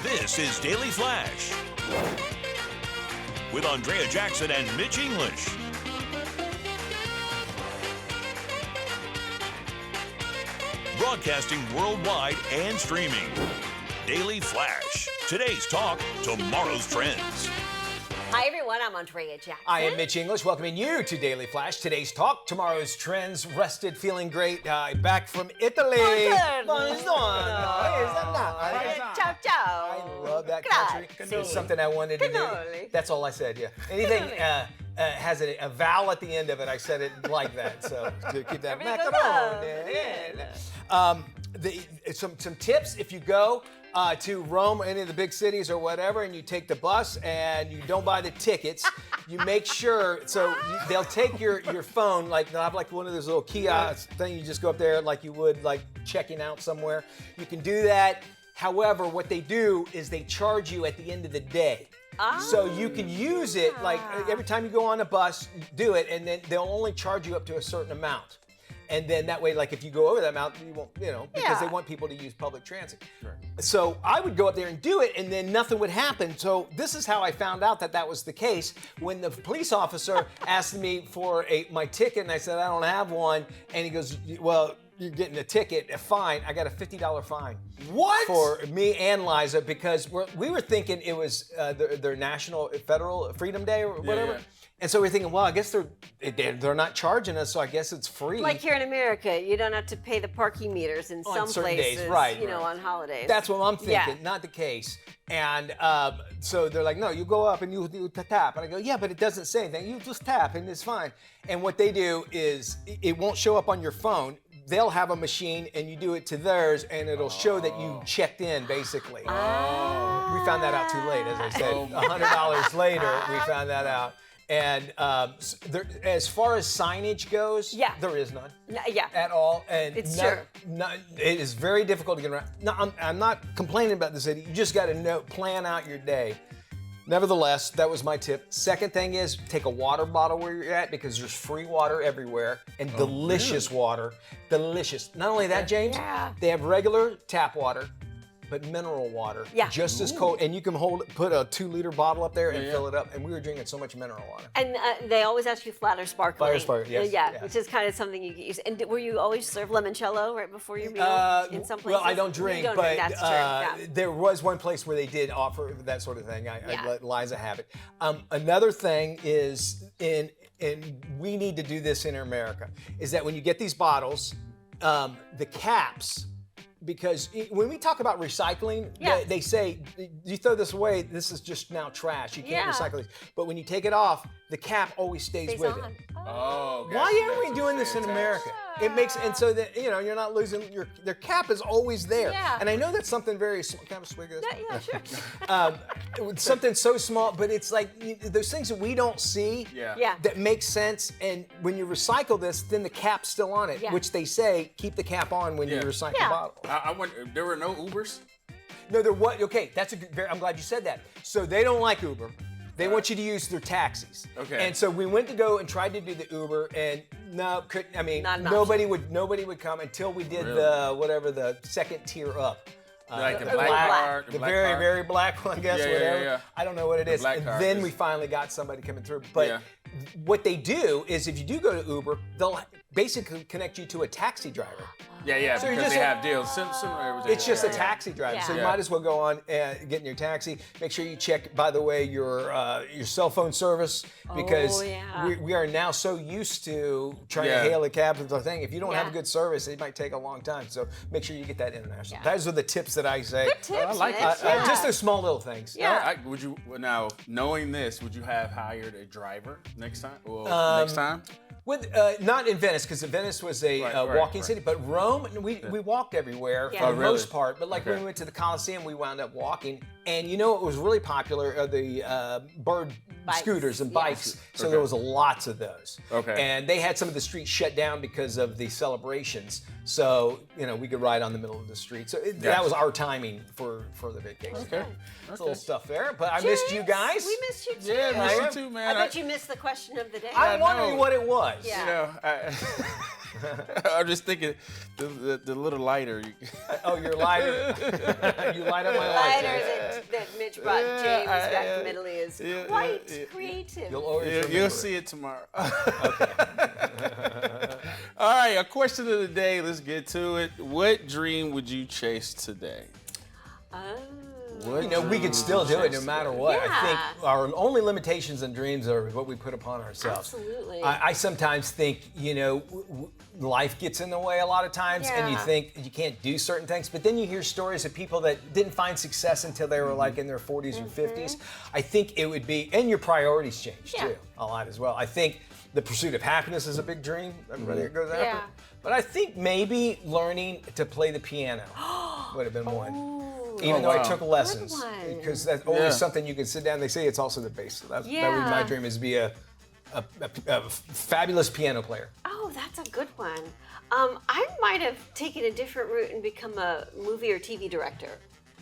This is Daily Flash with Andrea Jackson and Mitch English. Broadcasting worldwide and streaming. Daily Flash. Today's talk, tomorrow's trends. Hi, everyone. I'm Andrea Jackson. I am Mitch English, welcoming you to Daily Flash. Today's talk, tomorrow's trends, rested, feeling great, back from Italy. Ciao, ciao. I love that country. It's something I wanted to do. That's all I said, yeah. Anything has a vowel at the end of it, I said it like that. So to keep that. Some tips if you go to Rome or any of the big cities or whatever, and you take the bus and you don't buy the tickets, you make sure, they'll take your phone, like they'll have like one of those little kiosks thing, you just go up there like you would like checking out somewhere. You can do that. However, what they do is they charge you at the end of the day. So you can use it like every time you go on a bus, do it, and then they'll only charge you up to a certain amount. And then that way, like if you go over that amount, you won't, because they want people to use public transit. Sure. So I would go up there and do it, and then nothing would happen. So this is how I found out that was the case. When the police officer asked me for my ticket, and I said, I don't have one. And he goes, well, you're getting a ticket, a fine. I got a $50 fine. What? For me and Liza, because we were thinking it was their national, federal Freedom Day or whatever. Yeah. And so we're thinking, well, I guess they're not charging us, so I guess it's free. Like here in America, you don't have to pay the parking meters in some places, days, right. On holidays. That's what I'm thinking, not the case. And so they're like, no, you go up and you tap. And I go, yeah, but it doesn't say anything. You just tap and it's fine. And what they do is it won't show up on your phone. They'll have a machine and you do it to theirs and it'll show that you checked in, basically. Oh. We found that out too late, as I said. $100 later, we found that out. And as far as signage goes, there is none at all. And it's true. It is very difficult to get around. No, I'm not complaining about the city. You just got to plan out your day. Nevertheless, that was my tip. Second thing is take a water bottle where you're at, because there's free water everywhere and delicious water. Delicious. Not only that, James, they have regular tap water, but mineral water, just as cold. And you can put a 2-liter bottle up there and fill it up. And we were drinking so much mineral water. And they always ask you flat or sparkling. Flat or sparkling, yes. Yeah, which is kind of something you get used to. And were you always serve limoncello right before your meal in some places? Well, I don't drink, but there was one place where they did offer that sort of thing. I let Liza have it. Another thing is, and we need to do this in America, is that when you get these bottles, the caps, because when we talk about recycling, they say, you throw this away, this is just now trash. You can't recycle these. But when you take it off, the cap always stays with it. Oh, okay. Why aren't we doing this in America? It makes, and so that, you're not losing, their cap is always there. Yeah. And I know that's something very small. Can I have a swig of this? Yeah, sure. Something so small, but it's like those things that we don't see that make sense. And when you recycle this, then the cap's still on it, which they say, keep the cap on when you recycle the bottle. I wonder, there were no Ubers? No, there was. Okay, I'm glad you said that. So they don't like Uber. They want you to use their taxis. Okay. And so we went to go and tried to do the Uber, and nobody would come until we did the second tier up. Like the black card, the very, very black one, I guess, whatever. Yeah. I don't know what it is. And then we finally got somebody coming through. But what they do is, if you do go to Uber, they'll basically connect you to a taxi driver. Yeah, so because they have deals. It's just a taxi driver, so you might as well go on and get in your taxi. Make sure you check, by the way, your cell phone service, because we are now so used to trying to hail a cab and the thing. If you don't have a good service, it might take a long time. So make sure you get that international. Those are the tips that I say. Good tips, I like just those small little things. Yeah. Would you now, knowing this, would you have hired a driver next time? Next time? Not in Venice, because Venice was a walking city, but Rome, we walked everywhere for the most part. But like when we went to the Colosseum, we wound up walking. And it was really popular, the bird scooters and bikes. So there was lots of those. Okay. And they had some of the streets shut down because of the celebrations. So, we could ride on the middle of the street. So that was our timing for the vacation. Okay. That's a little stuff there. But I missed you guys. We missed you too. Yeah, I missed you too, man. I bet you missed the question of the day. I'm wondering what it was. Yeah. I'm just thinking the little lighter. Oh, your lighter. You light up my Lighter lighter. that Mitch brought James back from Italy is quite creative. You'll always remember You'll it. see it tomorrow. All right, a question of the day. Let's get to it. What dream would you chase today? What You know, we could still do it no matter what. I Yeah. think our only limitations and dreams are what we put upon ourselves. Absolutely. I sometimes think, you know, life gets in the way a lot of times, and you Yeah. think you can't do certain things. But then you hear stories of people that didn't find success until they were like in their 40s or 50s. I think it would be, and your priorities change Yeah. too a lot as well. I think the pursuit of happiness is a big dream. Everybody goes after. Yeah. But I think maybe learning to play the piano would have been one. Even though I wow. took lessons, one. because that's always Yeah. something you can sit down. They say it's also the bass. So that would be Yeah. my dream, is be a fabulous piano player. Oh, that's a good one. I might have taken a different route and become a movie or TV director.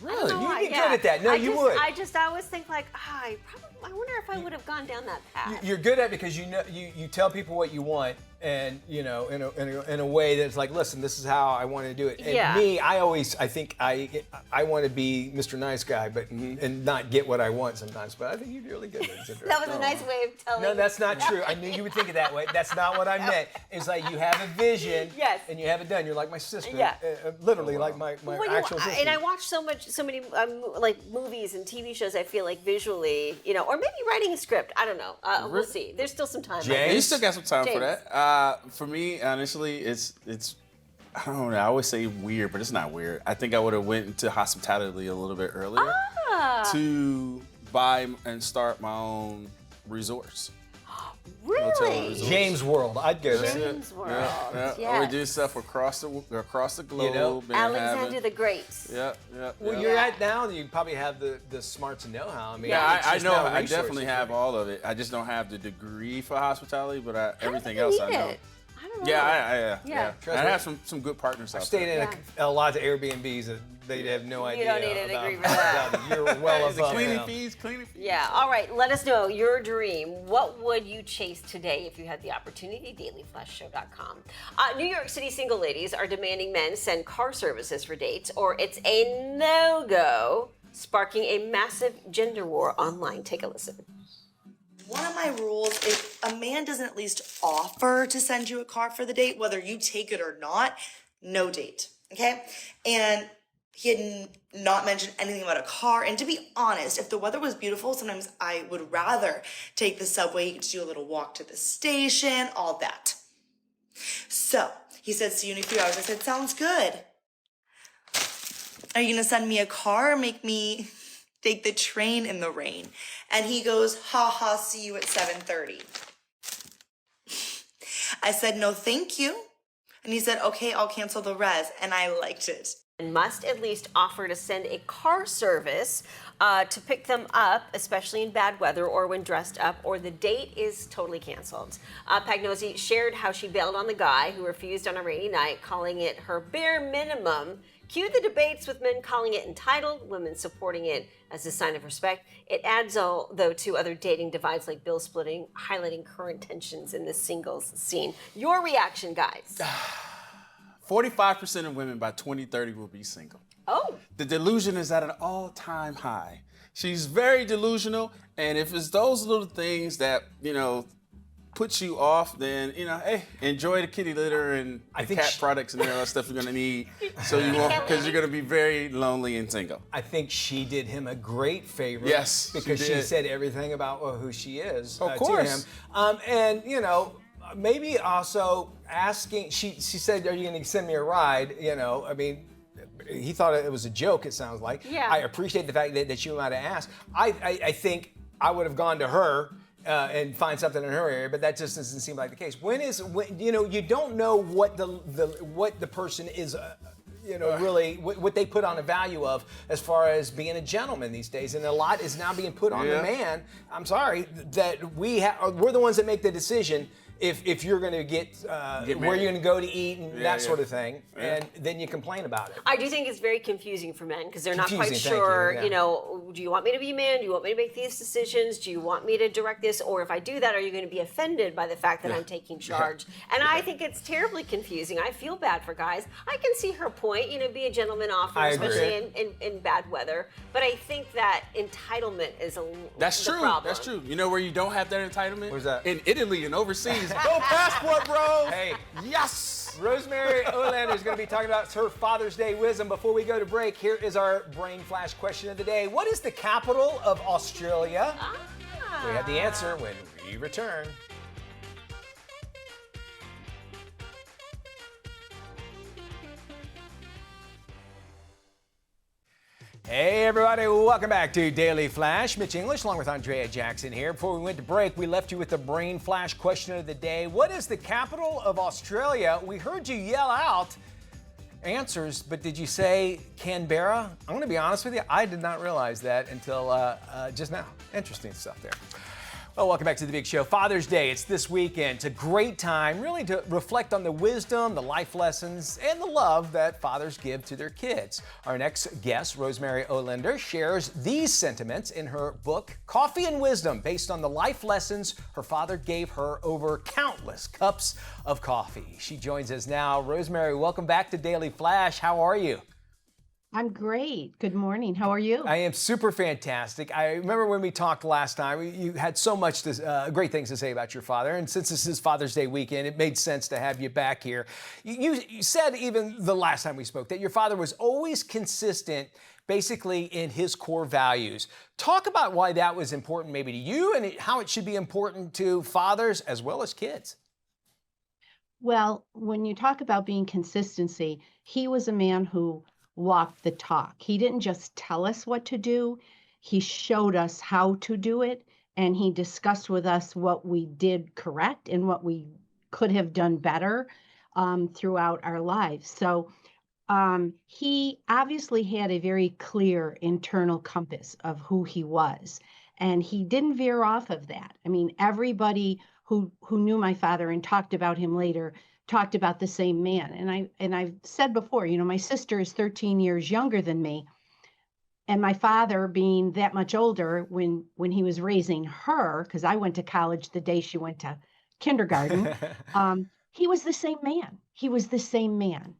Really? Oh, You'd be yeah. good at that. No, you would. I always think like, I wonder if I would have gone down that path. You're good at it because you know you tell people what you want, and you know in a way that's like, listen, this is how I want to do it. And Yeah. me, I think I want to be Mr. Nice Guy, but and not get what I want sometimes. But I think you're really good at it. That was a nice way of telling. No, that's not true. I knew you would think it that way. That's not what I meant. It's like you have a vision, Yes. and you have it done. You're like my sister, Yeah. Literally like my Well, actual sister. and I watch so many like movies and TV shows. I feel like visually, or maybe writing a script. I don't know. We'll see. There's still some time. James? You still got some time for James. that. For me, honestly, it's I don't know. I always say weird, but it's not weird. I think I would have went into hospitality a little bit earlier to buy and start my own resorts. Really? resort. James World, I'd go there. James World. Yeah. Yes. I would do stuff across the globe. know, and Alexander having- the Great. Yeah. Well, you're at now. You probably have the smarts and know-how. I mean, Yeah, it's I just know. now I resources, definitely have right? all of it. I just don't have the degree for hospitality, but everything I don't else think I you know. need it. I don't know. Yeah. Yeah. Trust I me. have some good partners out Stayed there. in a lot of Airbnbs that they have no idea. don't need a about- degree for that. about it. You're well Is it above cleaning them. fees? Yeah. All right. Let us know your dream. What would you chase today if you had the opportunity? DailyFlashShow.com. New York City single ladies are demanding men send car services for dates, or it's a no-go, sparking a massive gender war online. Take a listen. One of my rules, if a man doesn't at least offer to send you a car for the date, whether you take it or not, no date, okay? And he had not mentioned anything about a car. And to be honest, if the weather was beautiful, sometimes I would rather take the subway to do a little walk to the station, all that. So he said, see you in a few hours. I said, sounds good. Are you gonna send me a car or make me take the train in the rain? And he goes, ha ha, see you at 7:30. I said, no, thank you. And he said, okay, I'll cancel the res. And I liked it. And must at least offer to send a car service to pick them up, especially in bad weather or when dressed up, or the date is totally canceled. Pagnosi shared how she bailed on the guy who refused on a rainy night, calling it her bare minimum. Cue the debates with men calling it entitled, women supporting it as a sign of respect. It adds, though, to other dating divides like bill splitting, highlighting current tensions in the singles scene. Your reaction, guys? 45% of women by 2030 will be single. Oh, The delusion is at an all-time high. She's very delusional, and if it's those little things that, puts you off, then, hey, enjoy the kitty litter and I the think cat products and all that stuff you're gonna need, so you won't, because you're gonna be very lonely and single. I think she did him a great favor. Yes, because she she did. said everything about who she is Of to course. him. And maybe also asking. She said, "Are you going to send me a ride?" I mean, he thought it was a joke. It sounds like. Yeah. I appreciate the fact that she might have asked. I think I would have gone to her. And find something in her area, but that just doesn't seem like the case. When you don't know what the person is, really what they put on a value of as far as being a gentleman these days, and a lot is now being put on the man. I'm sorry that we're the ones that make the decision. if you're going to get where married. you're going to go to eat and that yeah. sort of thing, Yeah. and then you complain about it. I do think it's very confusing for men because they're not quite Confusing, thank you, sure, yeah. you know, do you want me to be a man? Do you want me to make these decisions? Do you want me to direct this? Or if I do that, are you going to be offended by the fact that I'm taking charge? And I think it's terribly confusing. I feel bad for guys. I can see her point, you know, be a gentleman offer, I agree. especially in bad weather. But I think that entitlement is That's the true. problem. That's true. You know where you don't have that entitlement? Where's that? In Italy and overseas. Go passport, bro. Hey, Yes. Rosemary Olander is going to be talking about her Father's Day wisdom. Before we go to break, here is our brain flash question of the day. What is the capital of Australia? We have the answer when we return. Hey everybody, welcome back to Daily Flash. Mitch English along with Andrea Jackson here. Before we went to break, we left you with the brain flash question of the day. What is the capital of Australia? We heard you yell out answers, but did you say Canberra? I'm going to be honest with you, I did not realize that until just now. Interesting stuff there. Well, welcome back to the big show. Father's Day, it's this weekend. It's a great time really to reflect on the wisdom, the life lessons, and the love that fathers give to their kids. Our next guest, Rosemary Olander, shares these sentiments in her book, Coffee and Wisdom, based on the life lessons her father gave her over countless cups of coffee. She joins us now. Rosemary, welcome back to Daily Flash. How are you? I'm great. Good morning. How are you? I am super fantastic. I remember when we talked last time, you had so much great things to say about your father. And since this is Father's Day weekend, it made sense to have you back here. You said even the last time we spoke that your father was always consistent basically in his core values. Talk about why that was important maybe to you and how it should be important to fathers as well as kids. Well, when you talk about being consistency, he was a man who walked the talk. He didn't just tell us what to do, he showed us how to do it, and he discussed with us what we did correct and what we could have done better throughout our lives. So he obviously had a very clear internal compass of who he was, and he didn't veer off of that. I mean, everybody who knew my father and talked about him later talked about the same man. And I've said before, you know, my sister is 13 years younger than me, and my father being that much older when he was raising her, because I went to college the day she went to kindergarten, he was the same man. He was the same man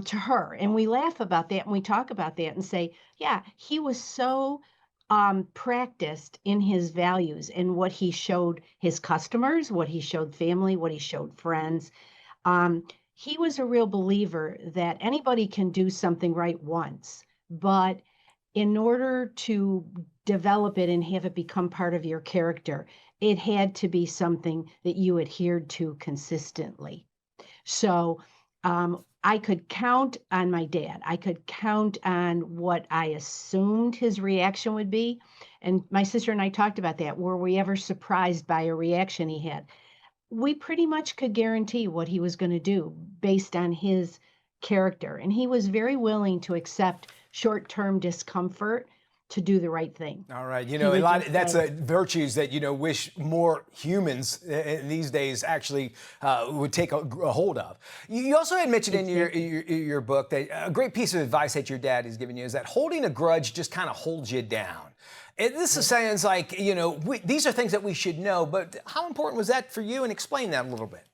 to her. And we laugh about that and we talk about that and say, yeah, he was so practiced in his values and what he showed his customers, what he showed family, what he showed friends. He was a real believer that anybody can do something right once, but in order to develop it and have it become part of your character, it had to be something that you adhered to consistently. So I could count on my dad. I could count on what I assumed his reaction would be. And my sister and I talked about that. Were we ever surprised by a reaction he had? We pretty much could guarantee what he was going to do based on his character. And he was very willing to accept short-term discomfort to do the right thing. All right, you know, that's virtues that, you know, wish more humans these days actually would take a hold of. You also had mentioned in your book that a great piece of advice that your dad has given you is that holding a grudge just kind of holds you down. And this sounds like, you know, these are things that we should know, but how important was that for you? And explain that a little bit.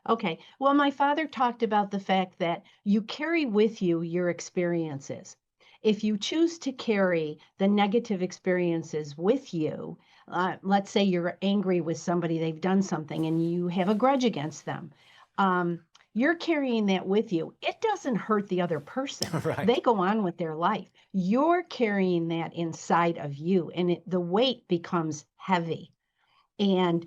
Okay, well, my father talked about the fact that you carry with you your experiences. If you choose to carry the negative experiences with you, let's say you're angry with somebody, they've done something, and you have a grudge against them. You're carrying that with you. It doesn't hurt the other person. Right. They go on with their life. You're carrying that inside of you, and the weight becomes heavy. And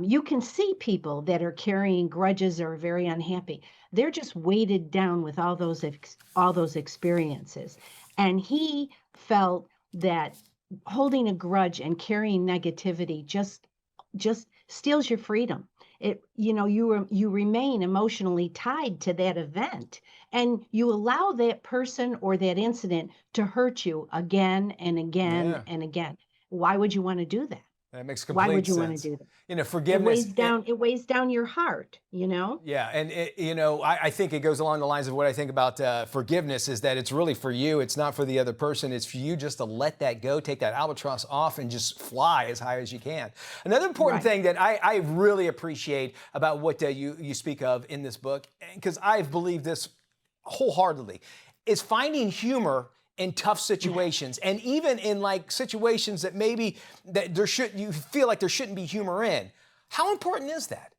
you can see people that are carrying grudges or are very unhappy. They're just weighted down with all those experiences. And he felt that holding a grudge and carrying negativity just steals your freedom. You remain emotionally tied to that event, and you allow that person or that incident to hurt you again and again and again. Why would you want to do that? That makes complete sense. Why would you want to do that? You know, It forgiveness. weighs down your heart, you know? Yeah, and I think it goes along the lines of what I think about forgiveness is that it's really for you. It's not for the other person. It's for you just to let that go, take that albatross off, and just fly as high as you can. Another important thing that I really appreciate about what you speak of in this book, because I've believed this wholeheartedly, is finding humor in tough situations, and even in like situations that maybe that you feel like there shouldn't be humor in. How important is that?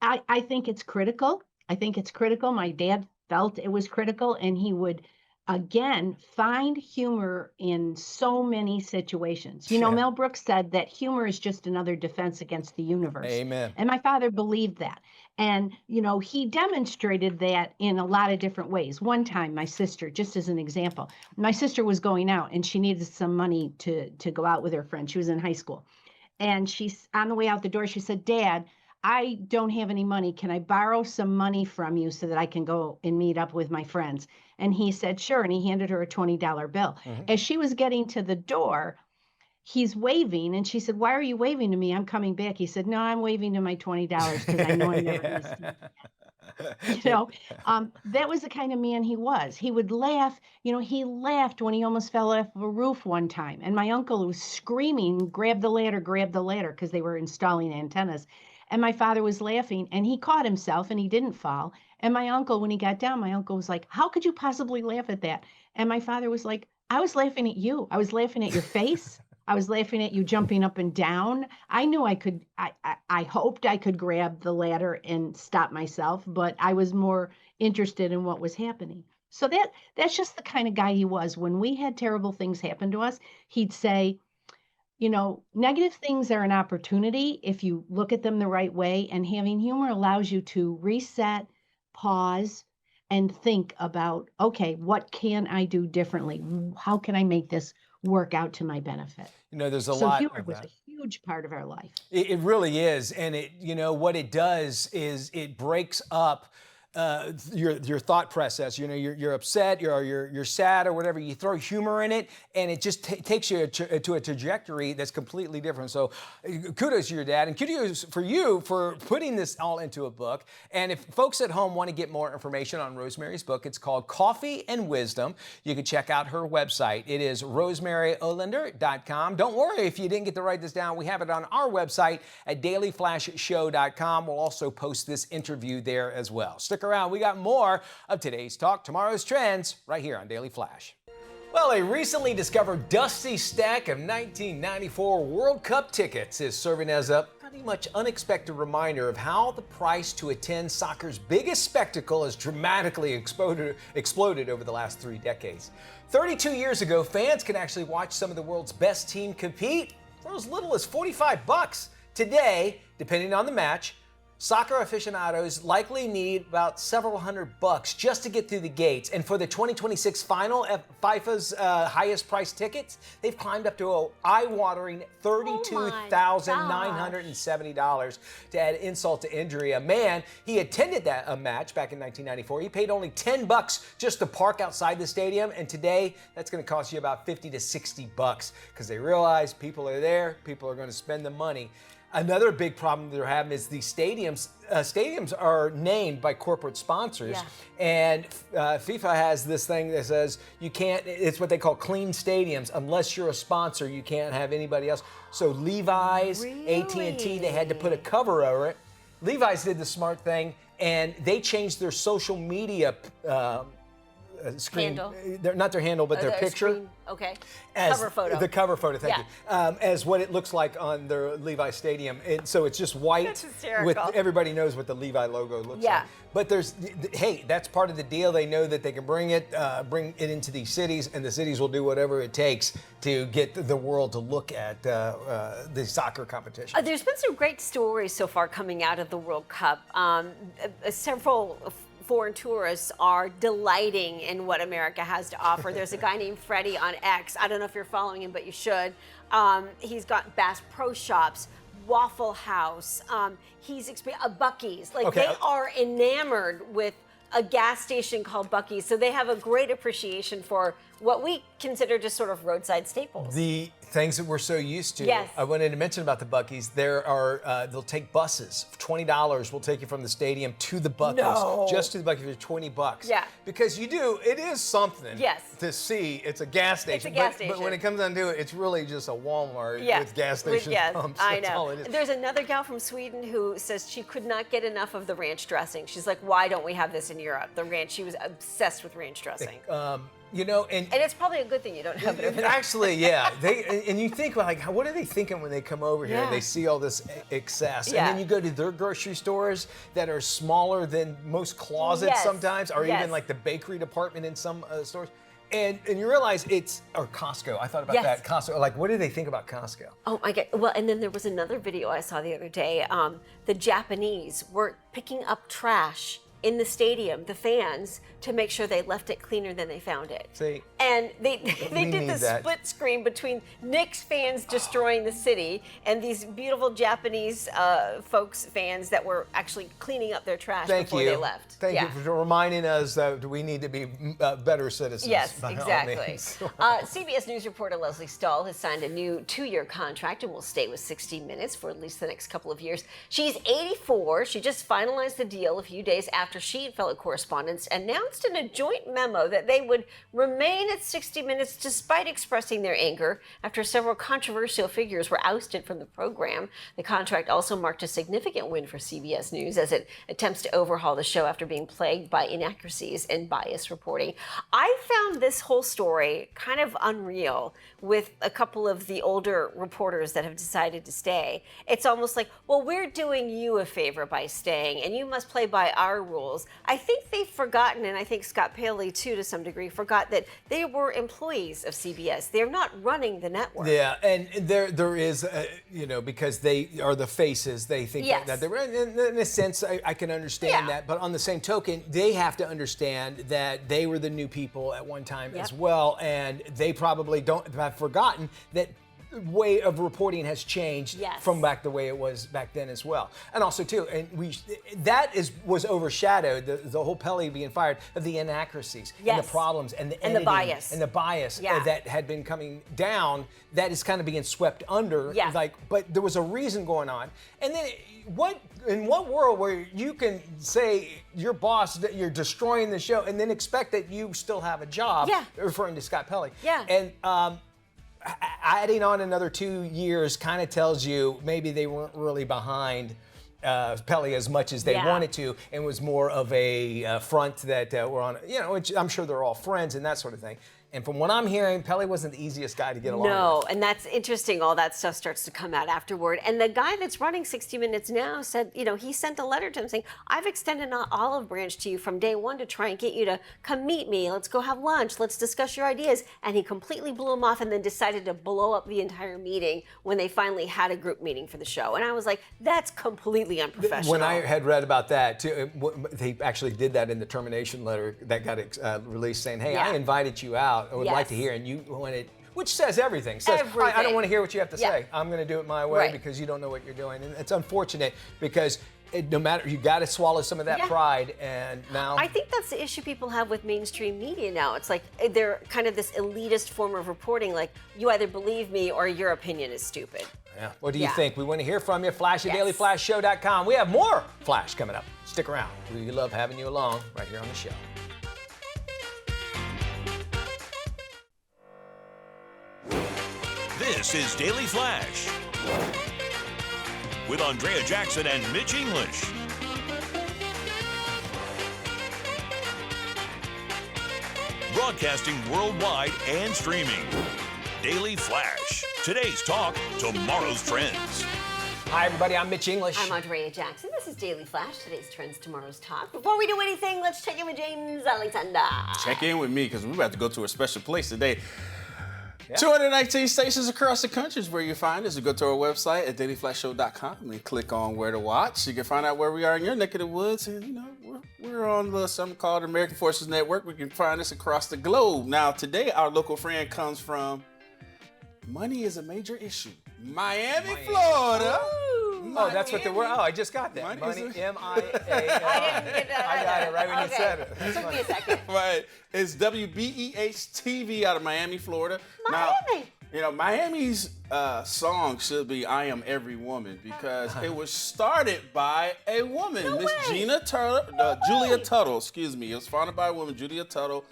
I think it's critical. I think it's critical. My dad felt it was critical, and he would, again, find humor in so many situations. You know, Yeah. Mel Brooks said that humor is just another defense against the universe. Amen. And my father believed that. And, you know, he demonstrated that in a lot of different ways. One time, my sister, just as an example, my sister was going out and she needed some money to go out with her friend. She was in high school. And she's on the way out the door, she said, "Dad, I don't have any money. Can I borrow some money from you so that I can go and meet up with my friends?" And he said, "Sure." And he handed her a $20 bill. As she was getting to the door, he's waving. And she said, "Why are you waving to me? I'm coming back." He said, "No, I'm waving to my $20 because I know I'm never going to see you." You know, that was the kind of man he was. He would laugh. You know, he laughed when he almost fell off a roof one time. And my uncle was screaming, grab the ladder," because they were installing antennas. And my father was laughing, and he caught himself and he didn't fall. And my uncle, when he got down, my uncle was like, "How could you possibly laugh at that?" And my father was like, "I was laughing at you. I was laughing at your face. I was laughing at you jumping up and down. I knew I could, I hoped I could grab the ladder and stop myself, but I was more interested in what was happening." So that's just the kind of guy he was. When we had terrible things happen to us, he'd say, you know, negative things are an opportunity if you look at them the right way, and having humor allows you to reset, pause, and think about, okay, what can I do differently? How can I make this work out to my benefit? You know, there's a So lot humor of was that. a huge part of our life. It really is, and what it does is it breaks up your thought process. You know, you're upset, you're sad or whatever. You throw humor in it, and it just takes you to a trajectory that's completely different. So, kudos to your dad, and kudos for you for putting this all into a book. And if folks at home want to get more information on Rosemary's book, it's called Coffee and Wisdom. You can check out her website. It is rosemaryolander.com. Don't worry if you didn't get to write this down. We have it on our website at dailyflashshow.com. We'll also post this interview there as well. Stick around. We got more of today's talk, tomorrow's trends, right here on Daily Flash. Well, a recently discovered dusty stack of 1994 World Cup tickets is serving as a pretty much unexpected reminder of how the price to attend soccer's biggest spectacle has dramatically exploded over the last 3 decades. 32 years ago, fans could actually watch some of the world's best team compete for as little as $45. Today, depending on the match, soccer aficionados likely need about several $100 just to get through the gates. And for the 2026 final at FIFA's highest priced tickets, they've climbed up to an eye-watering $32,970. To add insult to injury, a man, he attended a match back in 1994. He paid only $10 just to park outside the stadium. And today, that's going to cost you about $50 to $60 because they realize people are there, people are going to spend the money. Another big problem they're having is the stadiums. Stadiums are named by corporate sponsors, and FIFA has this thing that says you can't. It's what they call clean stadiums. Unless you're a sponsor, you can't have anybody else. So Levi's, AT&T, they had to put a cover over it. Levi's did the smart thing, and they changed their social media screen. Handle. Not their handle, but their picture. Screen. Okay. As cover photo. The cover photo, thank you. As what it looks like on the Levi Stadium. So it's just white. That's hysterical. With everybody knows what the Levi logo looks like. But hey, that's part of the deal. They know that they can bring it into these cities, and the cities will do whatever it takes to get the world to look at the soccer competition. There's been some great stories so far coming out of the World Cup. Several foreign tourists are delighting in what America has to offer. There's a guy named Freddie on X. I don't know if you're following him, but you should. He's got Bass Pro Shops, Waffle House. He's a Buc-ee's. They are enamored with a gas station called Buc-ee's. So they have a great appreciation for what we consider just sort of roadside staples. The things that we're so used to. Yes. I wanted to mention about the Buc-ee's. There are they'll take buses. $20 will take you from the stadium to the Buc-ee's. No. Just to the Buc-ee's for $20. Yeah. Because it is something. Yes. To see. It's a gas station. gas But station. when it comes down to it, it's really just a Walmart with gas station pumps. I That's all know. it is. There's another gal from Sweden who says she could not get enough of the ranch dressing. She's like, why don't we have this in Europe? The ranch. She was obsessed with ranch dressing. And it's probably a good thing you don't have it over there. actually, yeah. And you think like, what are they thinking when they come over here and Yeah. they see all this excess? Yeah. And then you go to their grocery stores that are smaller than most closets Yes. sometimes, or Yes. even like the bakery department in some stores. And you realize or Costco. I thought about Yes. that. Costco. Like, what do they think about Costco? Oh my God. Well, and then there was another video I saw the other day. The Japanese were picking up trash in the stadium, the fans, to make sure they left it cleaner than they found it. See, And they we did need the that. split screen between Knicks fans destroying the city and these beautiful Japanese folks fans that were actually cleaning up their trash thank before you. they left. Thank Yeah. you for reminding us that we need to be better citizens. Yes, by all exactly. means. CBS News reporter Leslie Stahl has signed a new 2-year contract and will stay with 60 Minutes for at least the next couple of years. She's 84. She just finalized the deal a few days after she and fellow correspondents announced in a joint memo that they would remain at 60 Minutes despite expressing their anger after several controversial figures were ousted from the program. The contract also marked a significant win for CBS News as it attempts to overhaul the show after being plagued by inaccuracies and biased reporting. I found this whole story kind of unreal with a couple of the older reporters that have decided to stay. It's almost like, well, we're doing you a favor by staying and you must play by our rules. I think they've forgotten, and I think Scott Paley too to some degree, forgot that they were employees of CBS. They're not running the network. Yeah, and there is, because they are the faces, they think Yes. that they're, in a sense, I can understand Yeah. that. But on the same token, they have to understand that they were the new people at one time Yep. as well, and they probably don't have forgotten that way of reporting has changed Yes. from back the way it was back then as well. And also too, and was overshadowed, the whole Pelly being fired, of the inaccuracies and Yes. the problems and the And the editing bias. and the bias Yeah. that had been coming down. That is kind of being swept under. Yeah. But there was a reason going on. And then in what world where you can say your boss that you're destroying the show and then expect that you still have a job? Yeah. Referring to Scott Pelly. Yeah. And adding on another 2 years kind of tells you maybe they weren't really behind Pelly as much as they Yeah. wanted to, and was more of a front that were on, which I'm sure they're all friends and that sort of thing. And from what I'm hearing, Pelly wasn't the easiest guy to get along No, with. and that's interesting. All that stuff starts to come out afterward. And the guy that's running 60 Minutes now said, he sent a letter to him saying, I've extended an olive branch to you from day one to try and get you to come meet me. Let's go have lunch. Let's discuss your ideas. And he completely blew him off and then decided to blow up the entire meeting when they finally had a group meeting for the show. And I was like, that's completely unprofessional. When I had read about that, too, they actually did that in the termination letter that got released, saying, hey, Yeah. I invited you out. I would like Yes. to hear, and you wanted, which says everything. Says, I don't Everything. want to hear what you have to Yeah. say. I'm going to do it my way Right. because you don't know what you're doing. And it's unfortunate because no matter, you got to swallow some of that Yeah. pride. And now, I think that's the issue people have with mainstream media now. It's like they're kind of this elitist form of reporting, like you either believe me or your opinion is stupid. yeah. What do you Yeah. think? We want to hear from you. Flash at Yes. dailyflashshow.com. We have more Flash coming up. Stick around. We love having you along right here on the show. This is Daily Flash with Andrea Jackson and Mitch English. Broadcasting worldwide and streaming. Daily Flash. Today's talk, tomorrow's trends. Hi, everybody. I'm Mitch English. I'm Andrea Jackson. This is Daily Flash, today's trends, tomorrow's talk. Before we do anything, let's check in with James Alexander. Check in with me because we're about to go to a special place today. 219 stations across the country is where you find us. You go to our website at dailyflashshow.com and click on where to watch. You can find out where we are in your neck of the woods. And, we're on something called American Forces Network. We can find us across the globe. Now, today, our local friend comes from Money is a Major Issue, Miami, Florida. Oh, that's what the word. Oh, I just got that. Money Money, is M-I-A. I didn't get that. I got it right when you Okay. said it. It took me a second. Right. It's WBEH TV out of Miami, Florida. Miami. You know, Miami's song should be "I Am Every Woman" because it was started by a woman, Miss Julia Tuttle. Excuse me, it was founded by a woman, Julia Tuttle,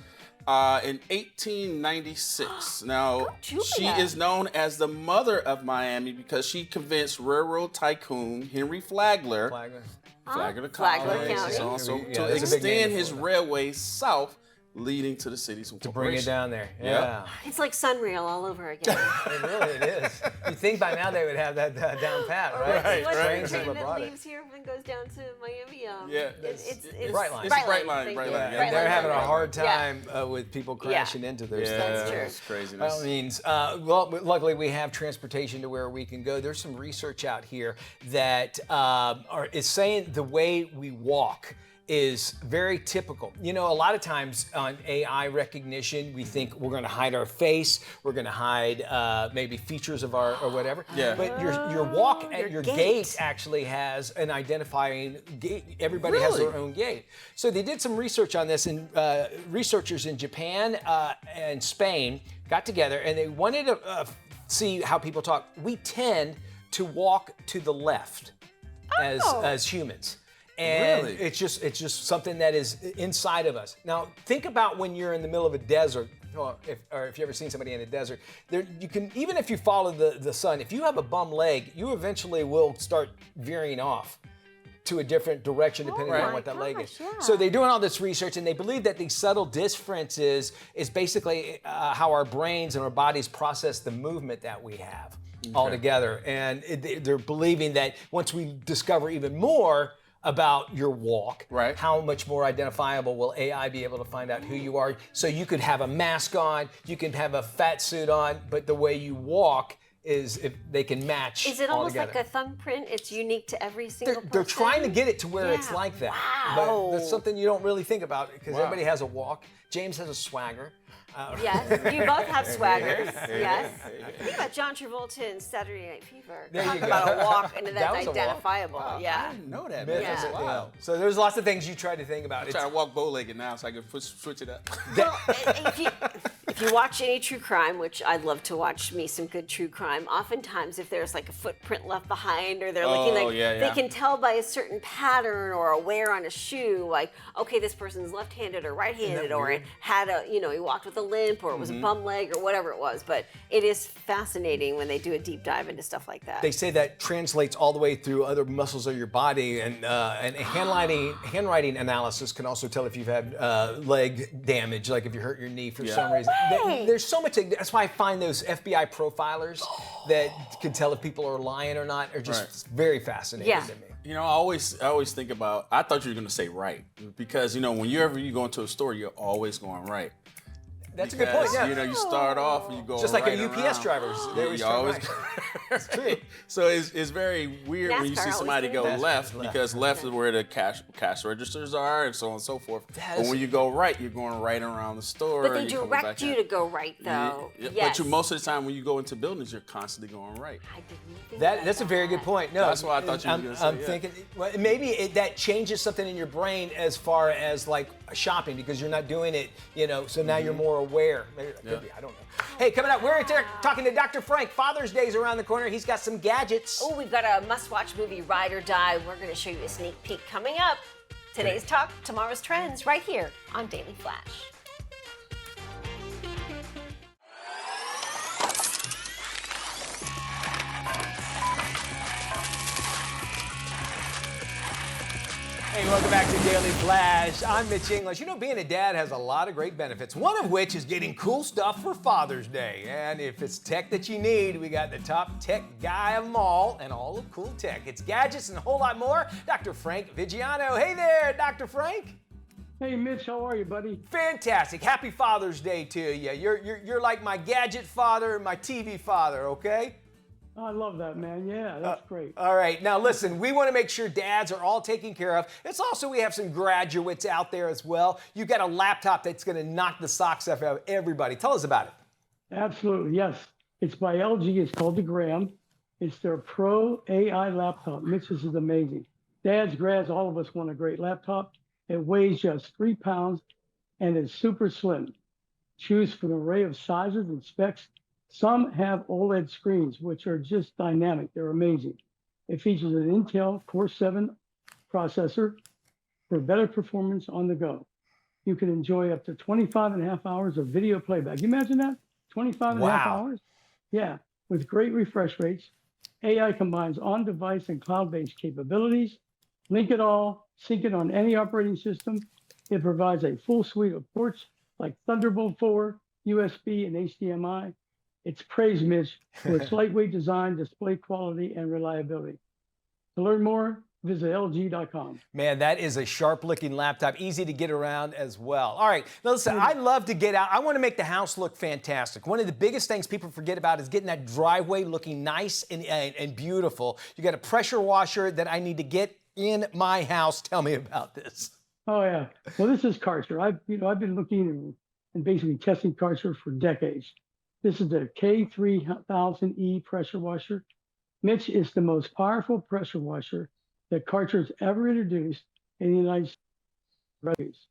in 1896. Now, she is known as the mother of Miami because she convinced railroad tycoon Henry Flagler to County. to extend his railway south, leading to the city's To bring it down there. Yeah. It's like Sunreal all over again. It is. You think by now they would have that down pat, right? What's Trains the train have that brought it. leaves here and goes down to Miami? Yeah, it's Brightline. It's Brightline. Thank Brightline. you. Yeah. And they're having a hard Yeah. time with people crashing into those things. That's true. It's craziness. By all means, well, luckily we have transportation to where we can go. There's some research out here that is saying the way we walk is very typical. You know, a lot of times on AI recognition, we think we're going to hide our face, we're going to hide maybe features of our or whatever. Yeah. But your walk, your gait. gait actually has an identifying gait. Everybody has their own gait. So they did some research on this, and researchers in Japan and Spain got together, and they wanted to see how people talk. We tend to walk to the left as humans. And Really? it's just something that is inside of us. Now, think about when you're in the middle of a desert, or if you've ever seen somebody in a desert. There, you can, even if you follow the sun, if you have a bum leg, you eventually will start veering off to a different direction depending on what that leg is. Yeah. So they're doing all this research, and they believe that these subtle differences is basically how our brains and our bodies process the movement that we have all together. And they're believing that once we discover even more about your walk, Right. how much more identifiable will AI be able to find out who you are? So you could have a mask on, you can have a fat suit on, but the way you walk is if they can match. Is it all almost together. like a thumbprint? It's unique to every single person? They're trying to get it to where it's Yeah. like that. Wow. But that's something you don't really think about because Wow. everybody has a walk. James has a swagger. Yes, you both have swaggers. Yes. Think about John Travolta in Saturday Night Fever. There Talk you go. about a walk, and That that's was a walk. identifiable. I Yeah. didn't know that. Myth Man. is Yeah. it, Wow. So there's lots of things you try to think about. I'm trying to walk bow-legged now so I can switch it up. Well, if you watch any true crime, which I'd love to watch me some good true crime, oftentimes if there's like a footprint left behind or they're looking like yeah, they yeah. can tell by a certain pattern or a wear on a shoe, like, okay, this person's left-handed or right-handed, or it had a, he walked with a limp or it was a bum leg or whatever it was. But it is fascinating when they do a deep dive into stuff like that. They say that translates all the way through other muscles of your body, and handwriting analysis can also tell if you've had leg damage, like if you hurt your knee for some reason. There's so much. That's why I find those FBI profilers that can tell if people are lying or not are just very fascinating Yeah. to me. You know, I always think about. I thought you were going to say right because whenever you go into a store, you're always going right. That's a good point. Because, Yeah. You start off and you go Just like right a UPS around. drivers, they always You turn always right. It's true. So it's very weird when you NASCAR see always somebody do go that. left because left is where the cash registers are and so on and so forth. But when you go right, you're going right around the store. But they you're coming direct back you in. to go right, though. Yeah, Yes. But most of the time when you go into buildings, you're constantly going right. I didn't think about That's a very good point. No, That's what I thought you were gonna say, I'm yeah. thinking maybe that changes something in your brain as far as like shopping because you're not doing it, so now you're more aware. Maybe that could be. I don't know. Hey, coming up, we're there talking to Dr. Frank. Father's Day's around the corner. He's got some gadgets. Oh, we've got a must-watch movie, Ride or Die. We're going to show you a sneak peek coming up. Today's talk, tomorrow's trends, right here on Daily Flash. Hey, welcome back to Daily Flash. I'm Mitch English. Being a dad has a lot of great benefits, one of which is getting cool stuff for Father's Day. And if it's tech that you need, we got the top tech guy of them all and all of cool tech. It's gadgets and a whole lot more. Dr. Frank Vigiano. Hey there, Dr. Frank. Hey, Mitch, how are you, buddy? Fantastic. Happy Father's Day to you. You're like my gadget father and my TV father, okay? I love that, man. Yeah, that's great. All right, now listen, we want to make sure dads are all taken care of. It's also, we have some graduates out there as well. You got a laptop that's going to knock the socks off of everybody. Tell us about it. Absolutely, yes. It's by LG. It's called the Gram. It's their Pro AI laptop. Mitch, this is amazing. Dads, grads, all of us want a great laptop. It weighs just 3 pounds and is super slim. Choose from an array of sizes and specs Some have OLED screens, which are just dynamic. They're amazing. It features an Intel Core 7 processor for better performance on the go. You can enjoy up to 25 and a half hours of video playback. You imagine that? 25 and a half hours? Yeah, with great refresh rates. AI combines on-device and cloud-based capabilities. Link it all, sync it on any operating system. It provides a full suite of ports like Thunderbolt 4, USB, and HDMI. It's praised, Mitch, for its lightweight design, display quality, and reliability. To learn more, visit LG.com. Man, that is a sharp-looking laptop, easy to get around as well. All right, now listen, I love to get out. I want to make the house look fantastic. One of the biggest things people forget about is getting that driveway looking nice and beautiful. You got a pressure washer that I need to get in my house. Tell me about this. Oh yeah. Well, this is Karcher. I've been looking and basically testing Karcher for decades. This is the K3000E pressure washer. Mitch is the most powerful pressure washer that Karcher's ever introduced in the United States.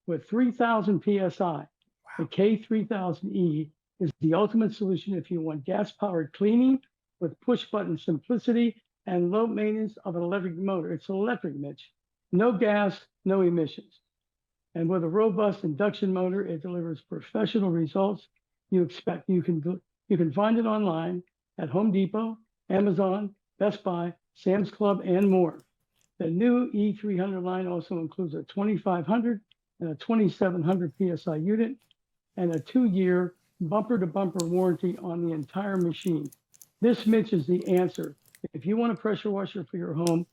With 3,000 PSI, the K3000E is the ultimate solution if you want gas-powered cleaning with push-button simplicity and low maintenance of an electric motor. It's electric, Mitch. No gas, no emissions. And with a robust induction motor, it delivers professional results you expect. You can find it online at Home Depot, Amazon, Best Buy, Sam's Club, and more. The new E300 line also includes a 2,500 and a 2,700 PSI unit and a 2-year bumper-to-bumper warranty on the entire machine. This, Mitch, is the answer. If you want a pressure washer for your home,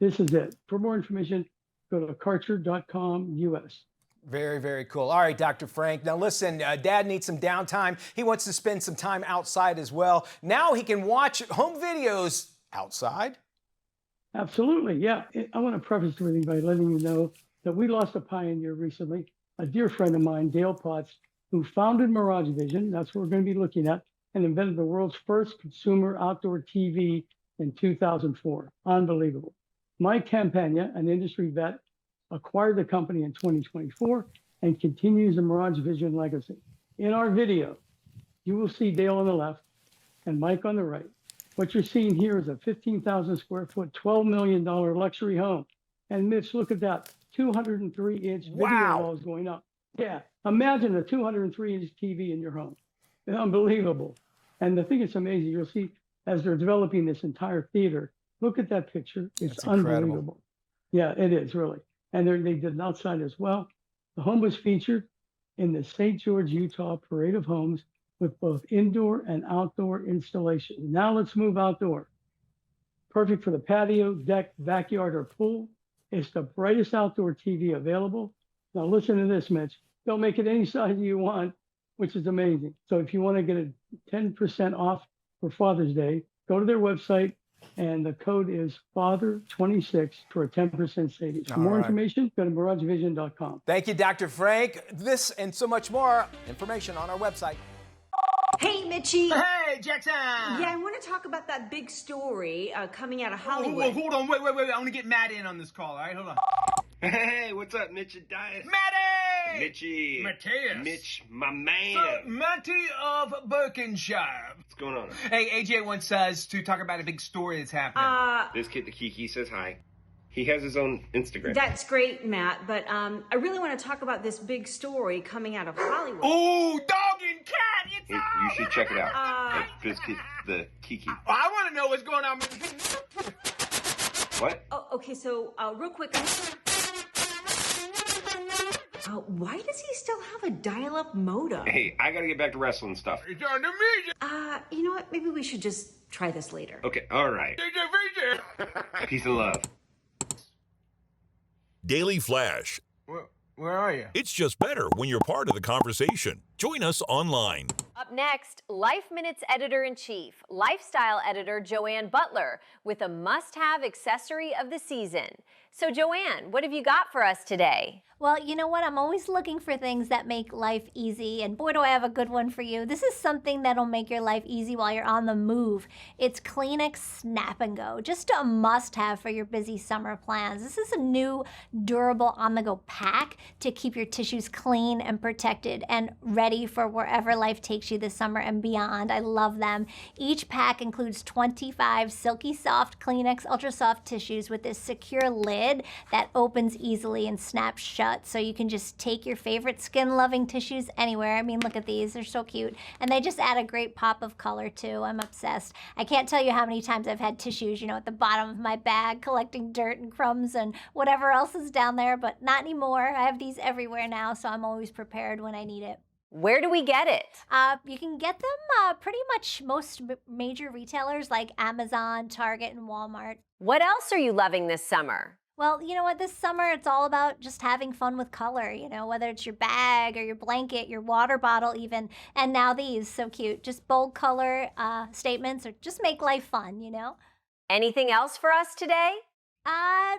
this is it. For more information, go to Karcher.com/US. Very, very cool. All right, Dr. Frank. Now listen, Dad needs some downtime. He wants to spend some time outside as well. Now he can watch home videos outside. Absolutely, yeah. I want to preface everything by letting you know that we lost a pioneer recently, a dear friend of mine, Dale Potts, who founded Mirage Vision. That's what we're going to be looking at, and invented the world's first consumer outdoor TV in 2004. Unbelievable. Mike Campagna, an industry vet, acquired the company in 2024 and continues the Mirage Vision legacy. In our video, you will see Dale on the left and Mike on the right. What you're seeing here is a 15,000 square foot, $12 million luxury home. And Mitch, look at that, 203-inch video walls going up. Yeah, imagine a 203-inch TV in your home. Unbelievable. And the thing that's amazing, you'll see as they're developing this entire theater, look at that picture. It's unbelievable. Yeah, it is really. And they did it outside as well. The home was featured in the St. George, Utah Parade of Homes with both indoor and outdoor installations. Now let's move outdoor. Perfect for the patio, deck, backyard, or pool. It's the brightest outdoor TV available. Now listen to this, Mitch. They'll make it any size you want, which is amazing. So if you want to get a 10% off for Father's Day, go to their website, and the code is FATHER26 for a 10% savings. For more information, go to MirageVision.com. Thank you, Dr. Frank. This and so much more information on our website. Hey, Mitchie. Hey, Jackson. Yeah, I want to talk about that big story coming out of Oh, Hollywood. hold on, wait. I want to get Matt in on this call, all right? Hold on. Hey, what's up, Mitch and Dias? Matty! Mitchie. Mateus. Mitch, my man. Matty of Birkenshire. What's going on? Hey, AJ wants us to talk about a big story that's happening. This kid, the Kiki, says hi. He has his own Instagram. That's great, Matt, but I really want to talk about this big story coming out of Hollywood. Ooh, dog and cat, it's You should check it out. This kid, the Kiki. I want to know what's going on. What? Oh, okay, so real quick. Why does he still have a dial-up modem? Hey, I gotta get back to wrestling stuff. It's on the media. You know what? Maybe we should just try this later. Okay, all right. Peace and love. Daily Flash. Where are you? It's just better when you're part of the conversation. Join us online. Up next, Life Minutes Editor-in-Chief, lifestyle editor Joanne Butler, with a must-have accessory of the season. So Joanne, what have you got for us today? Well, you know what? I'm always looking for things that make life easy, and boy, do I have a good one for you. This is something that'll make your life easy while you're on the move. It's Kleenex Snap and Go, just a must-have for your busy summer plans. This is a new, durable, on-the-go pack to keep your tissues clean and protected and ready for wherever life takes you this summer and beyond. I love them. Each pack includes 25 silky soft Kleenex Ultra Soft tissues with this secure lid that opens easily and snaps shut. So you can just take your favorite skin-loving tissues anywhere. I mean, look at these. They're so cute. And they just add a great pop of color, too. I'm obsessed. I can't tell you how many times I've had tissues, at the bottom of my bag, collecting dirt and crumbs and whatever else is down there, but not anymore. I have these everywhere now, so I'm always prepared when I need it. Where do we get it? You can get them pretty much most major retailers like Amazon, Target, and Walmart. What else are you loving this summer? Well, you know what? This summer, it's all about just having fun with color, whether it's your bag or your blanket, your water bottle even. And now these, so cute. Just bold color statements or just make life fun, Anything else for us today?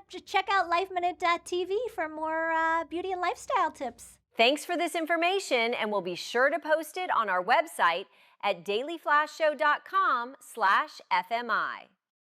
Just check out lifeminute.tv for more beauty and lifestyle tips. Thanks for this information, and we'll be sure to post it on our website at dailyflashshow.com/FMI.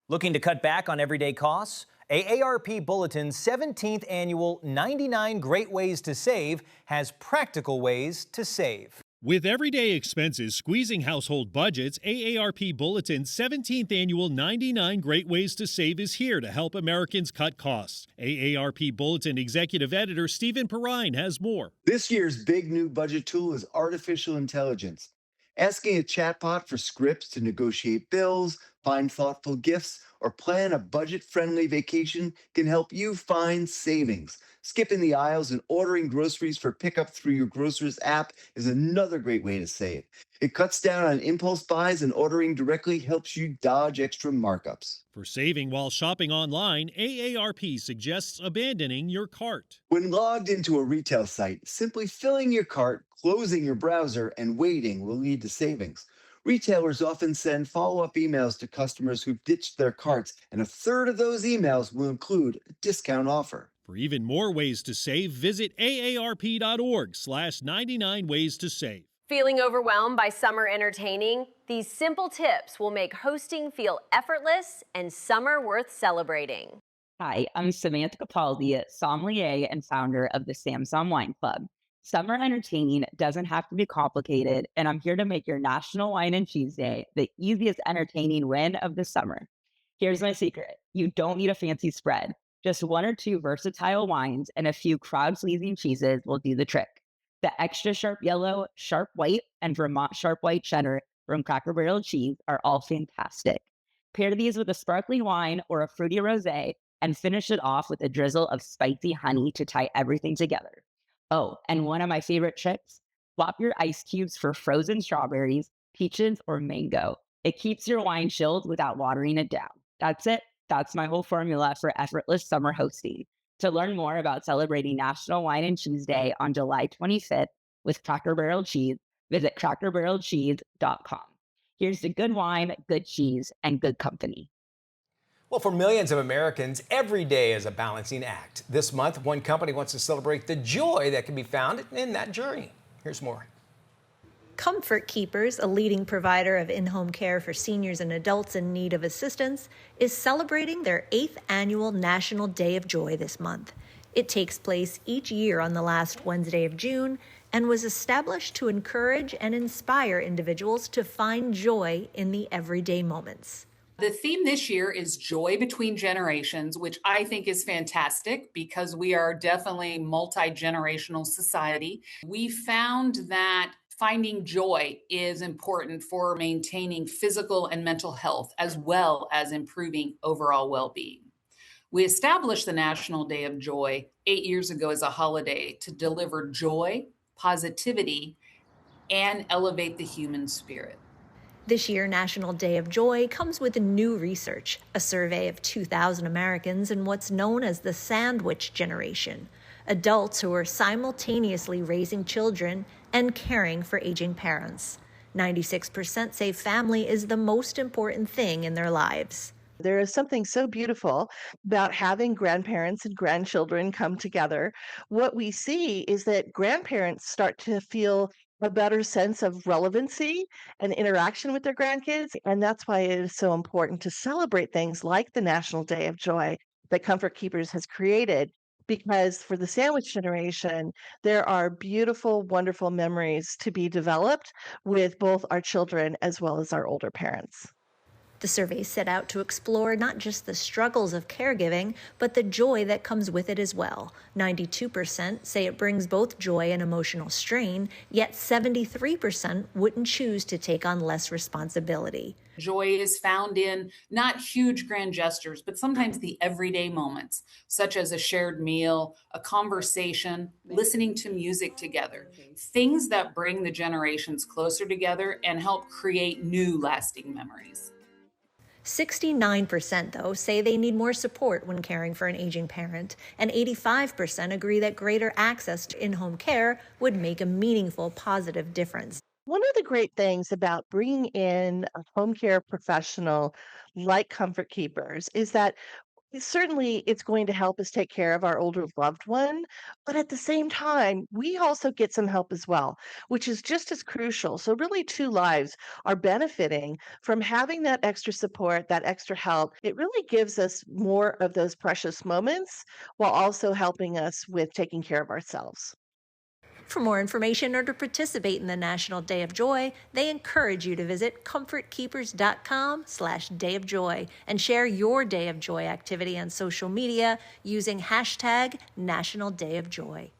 Looking to cut back on everyday costs? AARP Bulletin's 17th annual 99 Great Ways to Save has practical ways to save. With everyday expenses squeezing household budgets, AARP Bulletin's 17th annual 99 Great Ways to Save is here to help Americans cut costs. AARP Bulletin Executive Editor Stephen Perrine has more. This year's big new budget tool is artificial intelligence. Asking a chatbot for scripts to negotiate bills, find thoughtful gifts, or plan a budget-friendly vacation can help you find savings. Skipping the aisles and ordering groceries for pickup through your grocer's app is another great way to save. It cuts down on impulse buys, and ordering directly helps you dodge extra markups. For saving while shopping online, AARP suggests abandoning your cart. When logged into a retail site, simply filling your cart, closing your browser, and waiting will lead to savings. Retailers often send follow-up emails to customers who've ditched their carts, and a third of those emails will include a discount offer. For even more ways to save, visit aarp.org/99 ways to save. Feeling overwhelmed by summer entertaining? These simple tips will make hosting feel effortless and summer worth celebrating. Hi, I'm Samantha Capaldi, sommelier and founder of the Samsung Wine Club. Summer entertaining doesn't have to be complicated, and I'm here to make your National Wine and Cheese Day the easiest entertaining win of the summer. Here's my secret. You don't need a fancy spread. Just one or two versatile wines and a few crowd-pleasing cheeses will do the trick. The extra sharp yellow, sharp white, and Vermont sharp white cheddar from Cracker Barrel cheese are all fantastic. Pair these with a sparkling wine or a fruity rosé and finish it off with a drizzle of spicy honey to tie everything together. Oh, and one of my favorite tricks, swap your ice cubes for frozen strawberries, peaches, or mango. It keeps your wine chilled without watering it down. That's it. That's my whole formula for effortless summer hosting. To learn more about celebrating National Wine and Cheese Day on July 25th with Cracker Barrel cheese, visit crackerbarrelcheese.com. Here's to good wine, good cheese, and good company. Well, for millions of Americans, every day is a balancing act. This month, one company wants to celebrate the joy that can be found in that journey. Here's more. Comfort Keepers, a leading provider of in-home care for seniors and adults in need of assistance, is celebrating their 8th annual National Day of Joy this month. It takes place each year on the last Wednesday of June and was established to encourage and inspire individuals to find joy in the everyday moments. The theme this year is joy between generations, which I think is fantastic because we are definitely a multi-generational society. We found that finding joy is important for maintaining physical and mental health, as well as improving overall well-being. We established the National Day of Joy 8 years ago as a holiday to deliver joy, positivity, and elevate the human spirit. This year, National Day of Joy comes with new research, a survey of 2,000 Americans in what's known as the sandwich generation, adults who are simultaneously raising children and caring for aging parents. 96% say family is the most important thing in their lives. There is something so beautiful about having grandparents and grandchildren come together. What we see is that grandparents start to feel a better sense of relevancy and interaction with their grandkids. And that's why it is so important to celebrate things like the National Day of Joy that Comfort Keepers has created. Because for the sandwich generation, there are beautiful, wonderful memories to be developed with both our children as well as our older parents. The survey set out to explore not just the struggles of caregiving, but the joy that comes with it as well. 92% say it brings both joy and emotional strain, yet 73% wouldn't choose to take on less responsibility. Joy is found in not huge grand gestures, but sometimes the everyday moments, such as a shared meal, a conversation, listening to music together. Things that bring the generations closer together and help create new lasting memories. 69%, though, say they need more support when caring for an aging parent, and 85% agree that greater access to in-home care would make a meaningful, positive difference. One of the great things about bringing in a home care professional like Comfort Keepers is that certainly it's going to help us take care of our older loved one, but at the same time, we also get some help as well, which is just as crucial. So really 2 lives are benefiting from having that extra support, that extra help. It really gives us more of those precious moments while also helping us with taking care of ourselves. For more information or to participate in the National Day of Joy, they encourage you to visit comfortkeepers.com/Day of Joy and share your Day of Joy activity on social media using hashtag National Day of Joy.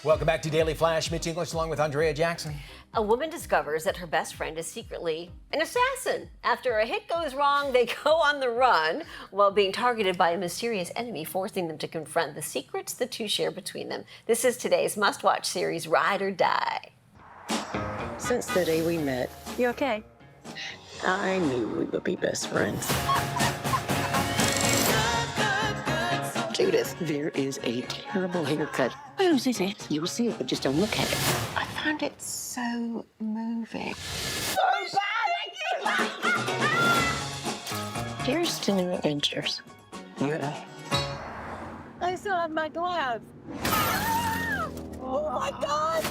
Welcome back to Daily Flash. Mitch English along with Andrea Jackson. A woman discovers that her best friend is secretly an assassin. After a hit goes wrong, they go on the run while being targeted by a mysterious enemy, forcing them to confront the secrets the two share between them. This is today's must-watch series, Ride or Die. Since the day we met, You okay? I knew we would be best friends. Judith, there is a terrible haircut. Whose is it? You'll see it, but just don't look at it. I found it so moving. So bad! Here's to new adventures. Yeah. I still have my glove. Oh my God!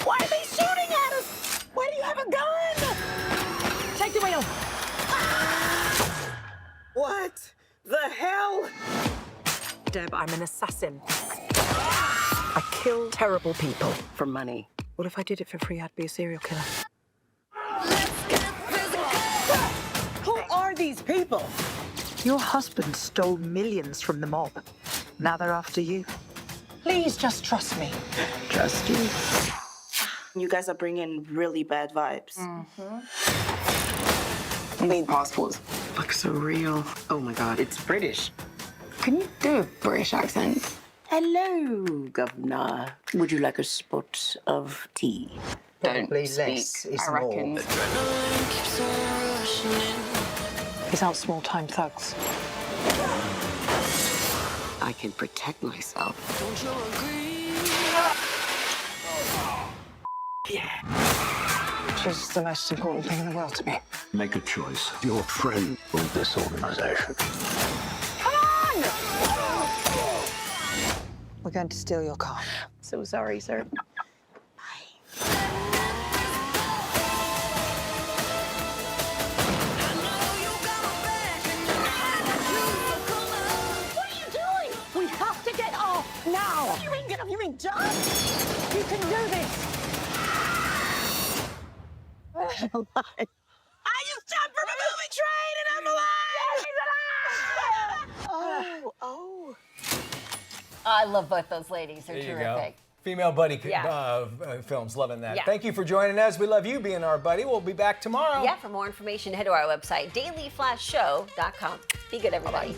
Why are they shooting at us? Why do you have a gun? Take the wheel. What the hell? Deb, I'm an assassin. I kill terrible people for money. What if I did it for free? I'd be a serial killer. Who are these people? Your husband stole millions from the mob. Now they're after you. Please just trust me. Trust you. You guys are bringing really bad vibes. These passports look so real. Oh my God, it's British. Can you do a British accent? Hello, Governor. Would you like a spot of tea? Probably Don't less speak, is I reckon. more. These aren't small-time thugs. I can protect myself. She's the most important thing in the world to me. Make a choice. Your friend or this organization. We're going to steal your car. So sorry, sir. What are you doing? We have to get off now. You mean get off? You mean jump? You can do this. I'm alive. I just jumped from a moving train and I'm alive. Oh, oh. I love both those ladies. They're There you terrific. go. Female buddy Yeah. films, loving that. Yeah. Thank you for joining us. We love you being our buddy. We'll be back tomorrow. Yeah, for more information, head to our website, dailyflashshow.com. Be good, everybody.